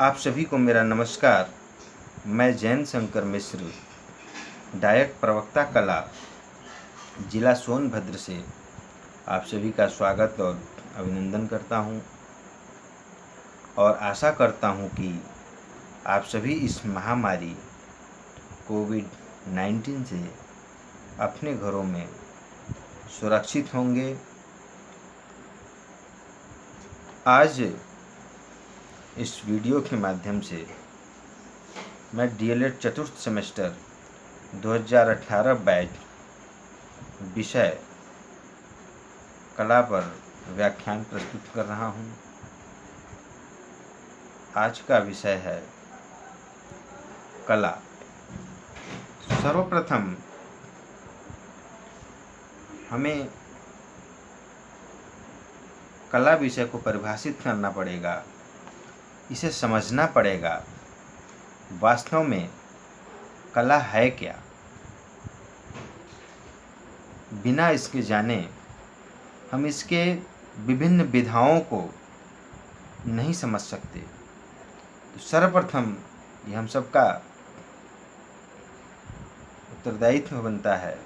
आप सभी को मेरा नमस्कार। मैं जैन शंकर मिश्र, डायट प्रवक्ता कला, जिला सोनभद्र से आप सभी का स्वागत और अभिनंदन करता हूं और आशा करता हूं कि आप सभी इस महामारी कोविड-19 से अपने घरों में सुरक्षित होंगे। आज इस वीडियो के माध्यम से मैं डीएलएड चतुर्थ सेमेस्टर 2018 बैच विषय कला पर व्याख्यान प्रस्तुत कर रहा हूं। आज का विषय है कला। सर्वप्रथम हमें कला विषय को परिभाषित करना पड़ेगा, इसे समझना पड़ेगा। वास्तव में कला है क्या? बिना इसके जाने हम इसके विभिन्न विधाओं को नहीं समझ सकते। तो सर्वप्रथम ये हम सबका उत्तरदायित्व बनता है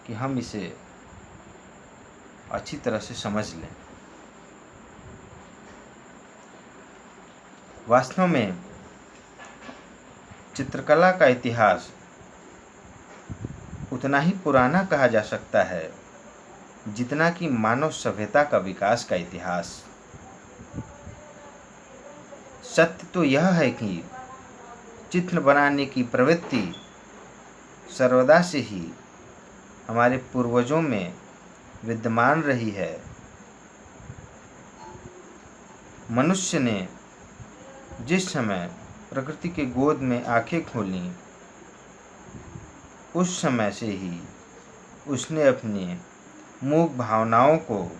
कि हम इसे अच्छी तरह से समझ लें। वास्तव में चित्रकला का इतिहास उतना ही पुराना कहा जा सकता है जितना कि मानव सभ्यता का विकास का इतिहास। सत्य तो यह है कि चित्र बनाने की प्रवृत्ति सर्वदा से ही हमारे पूर्वजों में विद्यमान रही है। मनुष्य ने जिस समय प्रकृति के गोद में आंखें खोलीं, उस समय से ही उसने अपनी मूक भावनाओं को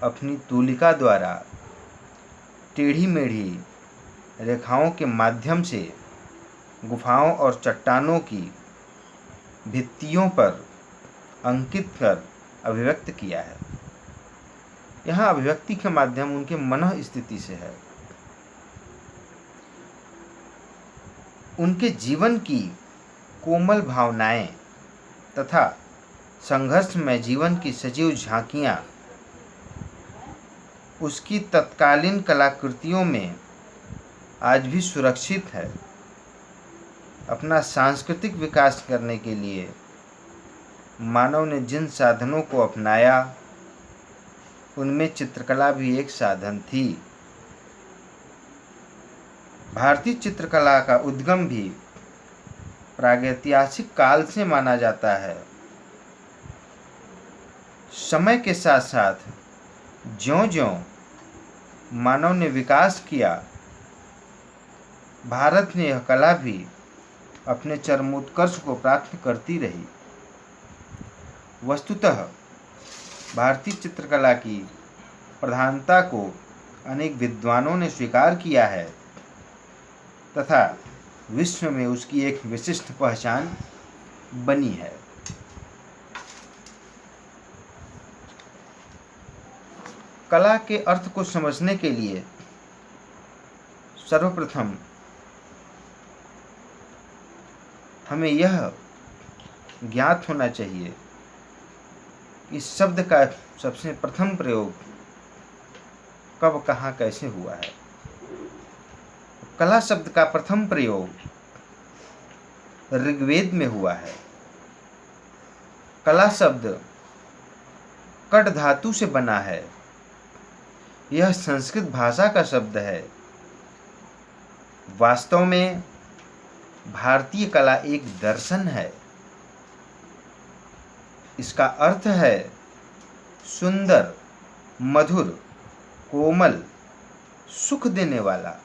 अपनी तूलिका द्वारा टेढ़ी मेढ़ी रेखाओं के माध्यम से गुफाओं और चट्टानों की भित्तियों पर अंकित कर अभिव्यक्त किया है। यहाँ अभिव्यक्ति का माध्यम उनके मन स्थिति से है। उनके जीवन की कोमल भावनाएं तथा संघर्षमय जीवन की सजीव झांकियां उसकी तत्कालीन कलाकृतियों में आज भी सुरक्षित है। अपना सांस्कृतिक विकास करने के लिए मानव ने जिन साधनों को अपनाया, उनमें चित्रकला भी एक साधन थी। भारतीय चित्रकला का उद्गम भी प्रागैतिहासिक काल से माना जाता है। समय के साथ साथ ज्यों-ज्यों मानव ने विकास किया, भारत ने यह कला भी अपने चरमोत्कर्ष को प्राप्त करती रही। वस्तुतः भारतीय चित्रकला की प्रधानता को अनेक विद्वानों ने स्वीकार किया है तथा विश्व में उसकी एक विशिष्ट पहचान बनी है। कला के अर्थ को समझने के लिए सर्वप्रथम हमें यह ज्ञात होना चाहिए कि शब्द का सबसे प्रथम प्रयोग कब, कहाँ, कैसे हुआ है। कला शब्द का प्रथम प्रयोग ऋग्वेद में हुआ है। कला शब्द कट धातु से बना है। यह संस्कृत भाषा का शब्द है। वास्तव में भारतीय कला एक दर्शन है। इसका अर्थ है सुंदर, मधुर, कोमल, सुख देने वाला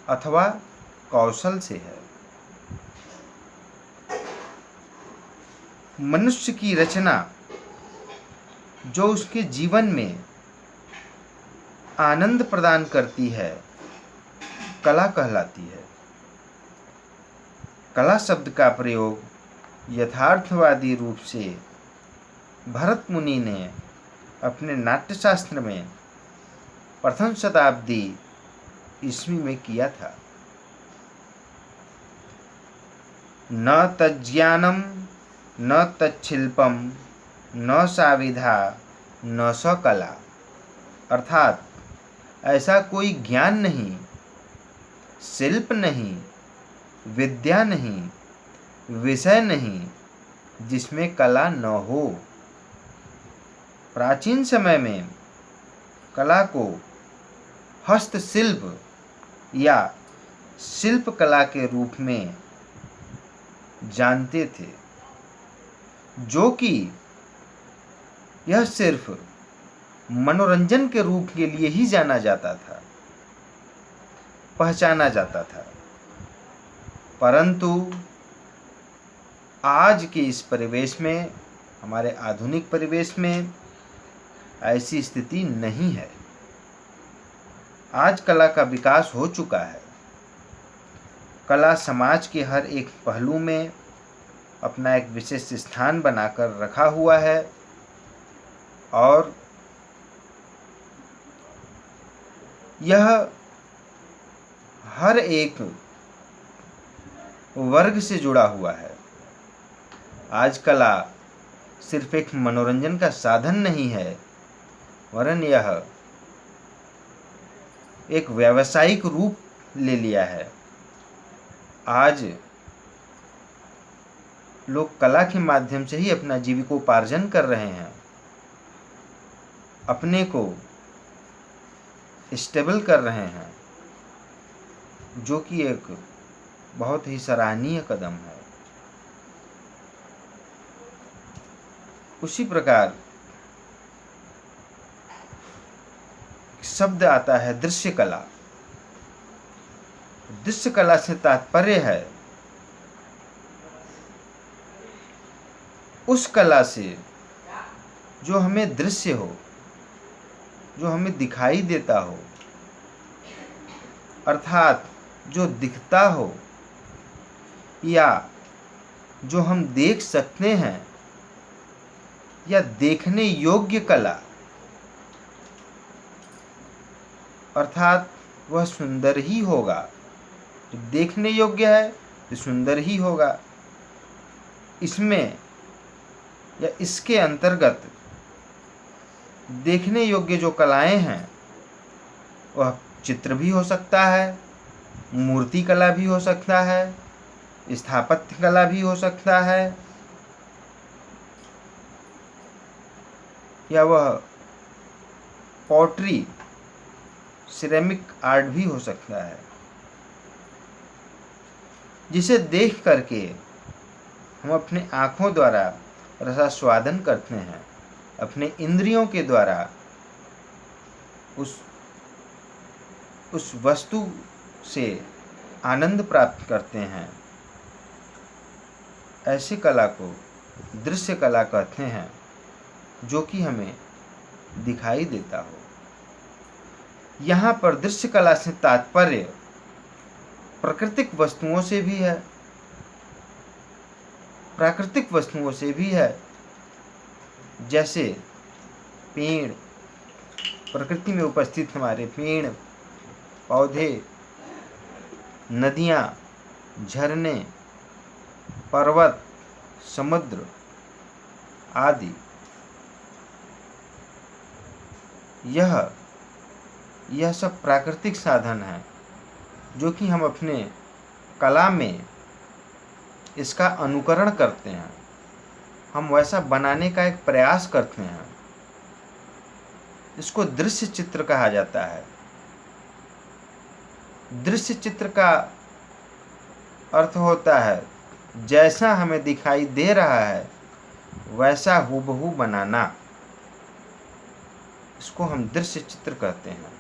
अथवा कौशल से है। मनुष्य की रचना जो उसके जीवन में आनंद प्रदान करती है, कला कहलाती है। कला शब्द का प्रयोग यथार्थवादी रूप से भरत मुनि ने अपने नाट्यशास्त्र में प्रथम शताब्दी ईस्वी में किया था। न तज्ज्ञानम न तच्छिल्पम न साविधा न स कला, अर्थात ऐसा कोई ज्ञान नहीं, शिल्प नहीं, विद्या नहीं, विषय नहीं जिसमें कला न हो। प्राचीन समय में कला को हस्तशिल्प या शिल्प कला के रूप में जानते थे, जो कि यह सिर्फ मनोरंजन के रूप के लिए ही जाना जाता था, पहचाना जाता था। परंतु आज के इस परिवेश में, हमारे आधुनिक परिवेश में ऐसी स्थिति नहीं है। आज कला का विकास हो चुका है। कला समाज के हर एक पहलू में अपना एक विशेष स्थान बनाकर रखा हुआ है और यह हर एक वर्ग से जुड़ा हुआ है। आज कला सिर्फ एक मनोरंजन का साधन नहीं है, वरन यह एक व्यावसायिक रूप ले लिया है। आज लोग कला के माध्यम से ही अपना जीविकोपार्जन कर रहे हैं, अपने को स्टेबल कर रहे हैं, जो कि एक बहुत ही सराहनीय कदम है। उसी प्रकार शब्द आता है दृश्य कला। दृश्य कला से तात्पर्य है उस कला से जो हमें दृश्य हो, जो हमें दिखाई देता हो, अर्थात जो दिखता हो या जो हम देख सकते हैं, या देखने योग्य कला, अर्थात वह सुंदर ही होगा। जो देखने योग्य है तो सुंदर ही होगा। इसमें या इसके अंतर्गत देखने योग्य जो कलाएं हैं वह चित्र भी हो सकता है, मूर्ति कला भी हो सकता है, स्थापत्य कला भी हो सकता है, या वह पॉटरी सिरेमिक आर्ट भी हो सकता है, जिसे देख करके हम अपने आँखों द्वारा रसास्वादन करते हैं, अपने इंद्रियों के द्वारा उस वस्तु से आनंद प्राप्त करते हैं। ऐसी कला को दृश्य कला कहते हैं, जो कि हमें दिखाई देता हो। यहाँ पर दृश्य कला से तात्पर्य प्राकृतिक वस्तुओं से भी है, प्राकृतिक वस्तुओं से भी है, जैसे पेड़, प्रकृति में उपस्थित हमारे पेड़ पौधे, नदियाँ, झरने, पर्वत, समुद्र आदि। यह सब प्राकृतिक साधन है, जो कि हम अपने कला में इसका अनुकरण करते हैं, हम वैसा बनाने का एक प्रयास करते हैं। इसको दृश्य चित्र कहा जाता है। दृश्य चित्र का अर्थ होता है जैसा हमें दिखाई दे रहा है वैसा हूबहू बनाना। इसको हम दृश्य चित्र कहते हैं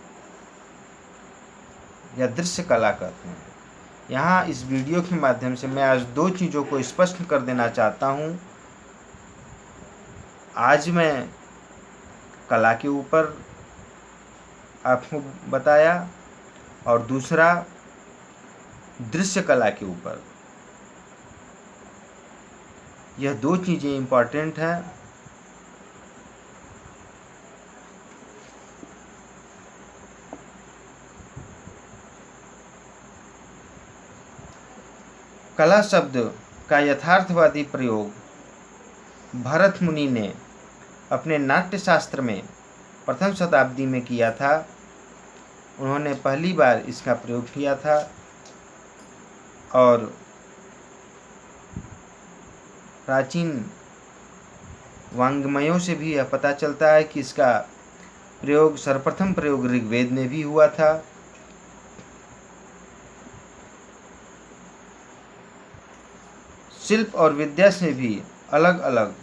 या दृश्य कला कहते हैं। यहाँ इस वीडियो के माध्यम से मैं आज दो चीज़ों को स्पष्ट कर देना चाहता हूँ। आज मैं कला के ऊपर आपको बताया और दूसरा दृश्य कला के ऊपर। यह दो चीज़ें इम्पॉर्टेंट हैं। कला शब्द का यथार्थवादी प्रयोग भरत मुनि ने अपने नाट्य शास्त्र में प्रथम शताब्दी में किया था। उन्होंने पहली बार इसका प्रयोग किया था और प्राचीन वाङ्मयों से भी यह पता चलता है कि इसका प्रयोग सर्वप्रथम प्रयोग ऋग्वेद में भी हुआ था। शिल्प और विद्या से भी अलग अलग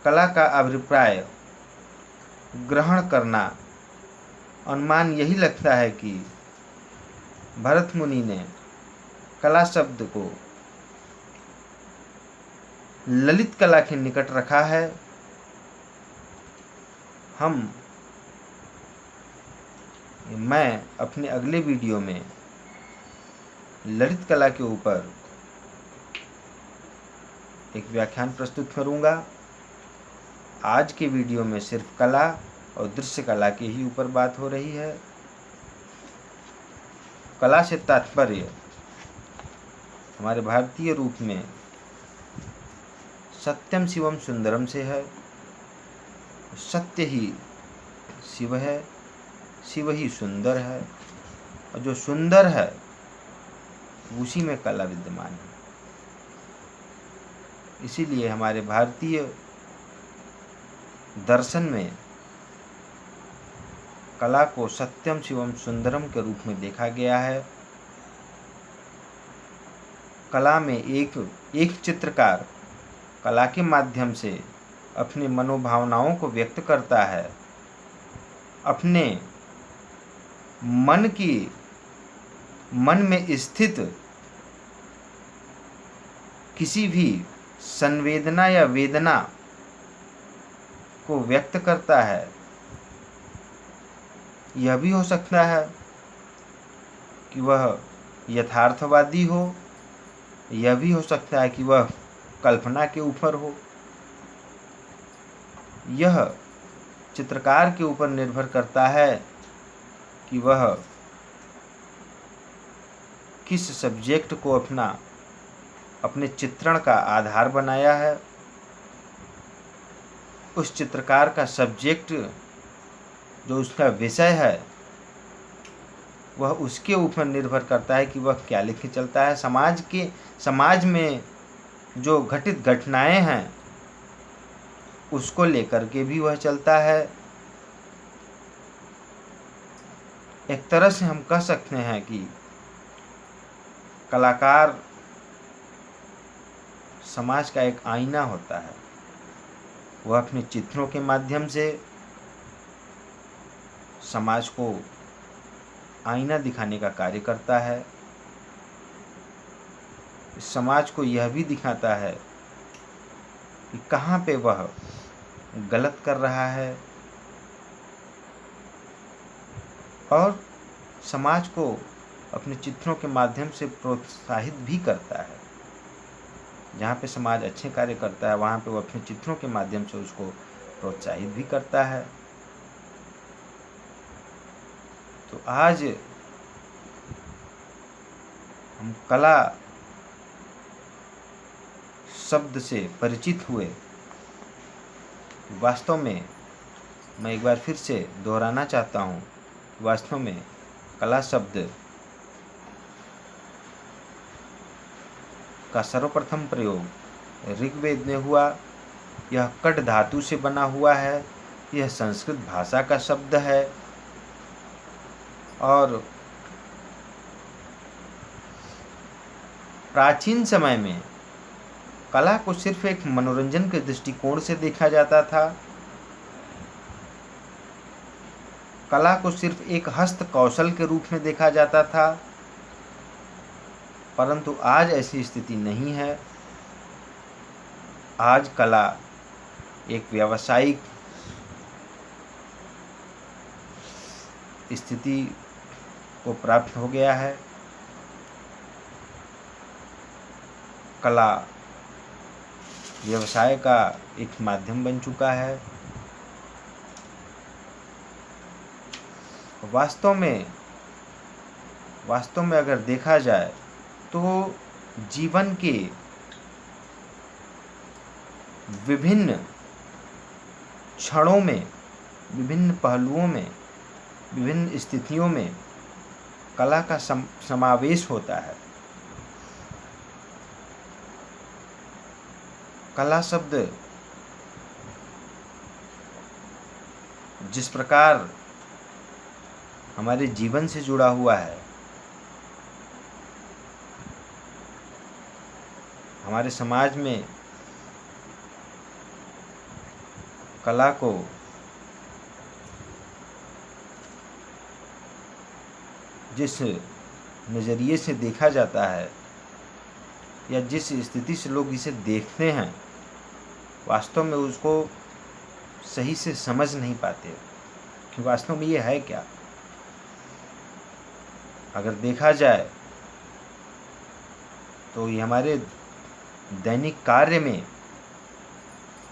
कला का अभिप्राय ग्रहण करना अनुमान यही लगता है कि भरत मुनि ने कला शब्द को ललित कला के निकट रखा है। मैं अपने अगले वीडियो में ललित कला के ऊपर एक व्याख्यान प्रस्तुत करूंगा। आज के वीडियो में सिर्फ कला और दृश्य कला के ही ऊपर बात हो रही है। कला से तात्पर्य हमारे भारतीय रूप में सत्यम शिवम सुंदरम से है। सत्य ही शिव है, शिव ही सुंदर है, और जो सुंदर है उसी में कला विद्यमान है। इसीलिए हमारे भारतीय दर्शन में कला को सत्यम शिवम सुंदरम के रूप में देखा गया है। कला में एक चित्रकार कला के माध्यम से अपनी मनोभावनाओं को व्यक्त करता है, अपने मन में स्थित किसी भी संवेदना या वेदना को व्यक्त करता है। यह भी हो सकता है कि वह यथार्थवादी हो, यह भी हो सकता है कि वह कल्पना के ऊपर हो। यह चित्रकार के ऊपर निर्भर करता है कि वह किस सब्जेक्ट को अपने चित्रण का आधार बनाया है। उस चित्रकार का सब्जेक्ट जो उसका विषय है वह उसके ऊपर निर्भर करता है कि वह क्या लिख के चलता है। समाज में जो घटित घटनाएं हैं उसको लेकर के भी वह चलता है। एक तरह से हम कह सकते हैं कि कलाकार समाज का एक आईना होता है। वह अपने चित्रों के माध्यम से समाज को आईना दिखाने का कार्य करता है। समाज को यह भी दिखाता है कि कहाँ पे वह गलत कर रहा है, और समाज को अपने चित्रों के माध्यम से प्रोत्साहित भी करता है। जहाँ पे समाज अच्छे कार्य करता है वहाँ पे वो अपने चित्रों के माध्यम से उसको प्रोत्साहित भी करता है। तो आज हम कला शब्द से परिचित हुए। वास्तव में मैं एक बार फिर से दोहराना चाहता हूँ, वास्तव में कला शब्द का सर्वप्रथम प्रयोग ऋग्वेद में हुआ। यह कट धातु से बना हुआ है। यह संस्कृत भाषा का शब्द है और प्राचीन समय में कला को सिर्फ एक मनोरंजन के दृष्टिकोण से देखा जाता था। कला को सिर्फ एक हस्त कौशल के रूप में देखा जाता था, परंतु आज ऐसी स्थिति नहीं है। आज कला एक व्यावसायिक स्थिति को प्राप्त हो गया है। कला व्यवसाय का एक माध्यम बन चुका है। वास्तव में अगर देखा जाए तो जीवन के विभिन्न क्षणों में, विभिन्न पहलुओं में, विभिन्न स्थितियों में कला का समावेश होता है। कला शब्द जिस प्रकार हमारे जीवन से जुड़ा हुआ है, हमारे समाज में कला को जिस नज़रिए से देखा जाता है या जिस स्थिति से लोग इसे देखते हैं, वास्तव में उसको सही से समझ नहीं पाते कि वास्तव में ये है क्या। अगर देखा जाए तो ये हमारे दैनिक कार्य में,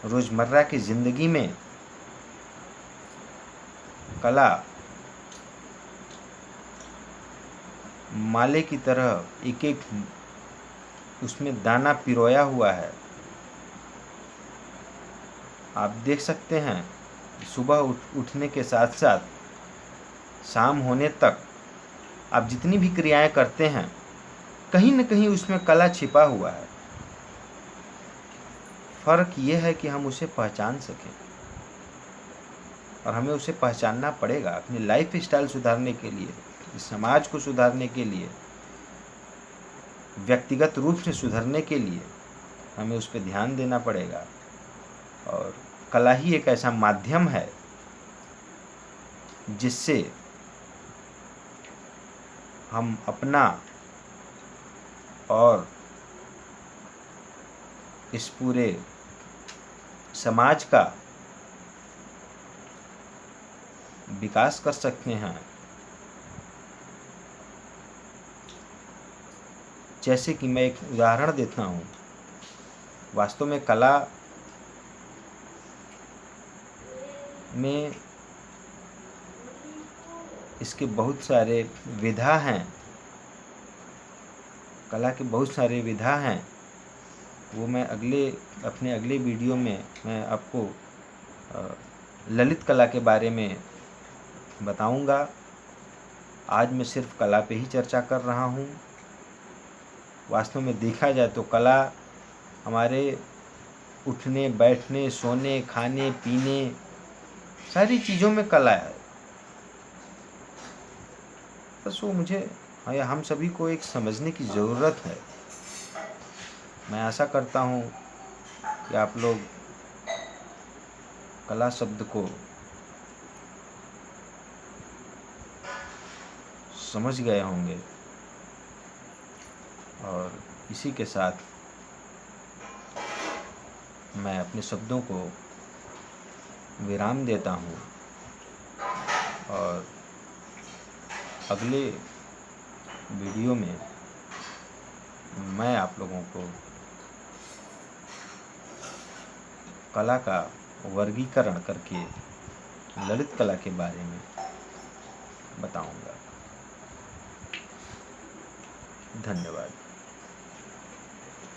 रोज़मर्रा की ज़िंदगी में कला माले की तरह एक एक उसमें दाना पिरोया हुआ है। आप देख सकते हैं सुबह उठने के साथ साथ शाम होने तक आप जितनी भी क्रियाएं करते हैं, कहीं न कहीं उसमें कला छिपा हुआ है। फ़र्क ये है कि हम उसे पहचान सकें, और हमें उसे पहचानना पड़ेगा अपनी लाइफ स्टाइल सुधारने के लिए, इस समाज को सुधारने के लिए, व्यक्तिगत रूप से सुधरने के लिए हमें उस पर ध्यान देना पड़ेगा। और कला ही एक ऐसा माध्यम है जिससे हम अपना और इस पूरे समाज का विकास कर सकते हैं। जैसे कि मैं एक उदाहरण देता हूँ, वास्तव में कला में इसके बहुत सारे विधा हैं, कला के बहुत सारे विधा हैं। वो मैं अपने अगले वीडियो में मैं आपको ललित कला के बारे में बताऊंगा। आज मैं सिर्फ कला पे ही चर्चा कर रहा हूँ। वास्तव में देखा जाए तो कला हमारे उठने, बैठने, सोने, खाने, पीने, सारी चीज़ों में कला है। बस वो मुझे या हम सभी को एक समझने की ज़रूरत है। मैं आशा करता हूँ कि आप लोग कला शब्द को समझ गए होंगे, और इसी के साथ मैं अपने शब्दों को विराम देता हूँ, और अगले वीडियो में मैं आप लोगों को कला का वर्गीकरण करके ललित कला के बारे में बताऊंगा। धन्यवाद।